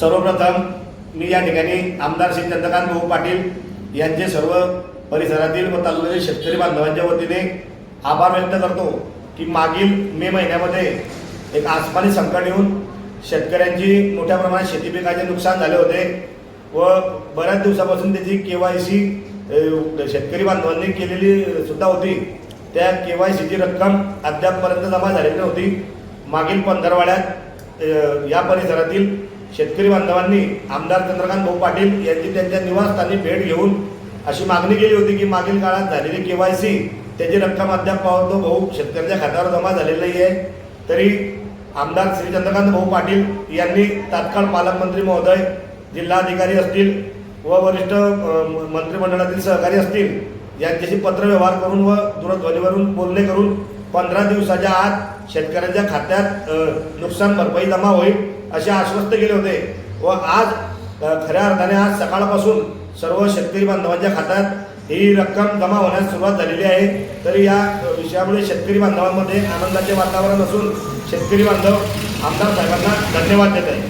सर्वप्रथम मी या ठिकाणी आमदार श्री चंद्रकांत भाऊ पाटील यांचे सर्व परिसरातील व तालुक्यातील शेतकरी बांधवांच्या वतीने आभार व्यक्त करतो की मागील मे महिन्यामध्ये एक आसमानी संकट येऊन शेतकऱ्यांची मोठ्या प्रमाणात शेती पिकाचे नुकसान झाले होते व बऱ्याच दिवसापासून त्याची KYC शेतकरी बांधवांनी केलेली सुद्धा होती। त्या KYCची रक्कम अद्यापपर्यंत जमा झालेली नव्हती। मागील पंधरवड्यात या परिसरातील शेतकरी बांधवांनी आमदार चंद्रकांत भाऊ पाटील यांची त्यांच्या निवासस्थानी भेट घेऊन अशी मागणी केली होती की मागील काळात झालेली KYC त्याची रक्कम अद्याप पावतो भाऊ शेतकऱ्याच्या खात्यावर जमा झालेली नाही आहे। तरी आमदार श्री चंद्रकांत भाऊ पाटील यांनी तात्काळ पालकमंत्री महोदय, जिल्हाधिकारी असतील व वरिष्ठ मंत्रिमंडळातील सहकारी असतील यांच्याशी पत्रव्यवहार करून व दूरध्वनीवरून बोलणे करून 15 दिवसाच्या आत शेतकऱ्यांच्या खात्यात नुकसान भरपाई जमा होईल असे आश्वस्त केले होते व आज खऱ्या अर्थाने आज सकाळपासून सर्व शेतकरी बांधवांच्या खात्यात ही रक्कम जमा होण्यास सुरुवात झालेली आहे। तरी या विषयामुळे शेतकरी बांधवांमध्ये आनंदाचे वातावरण असून शेतकरी बांधव आमदार साहेबांना धन्यवाद देत आहे।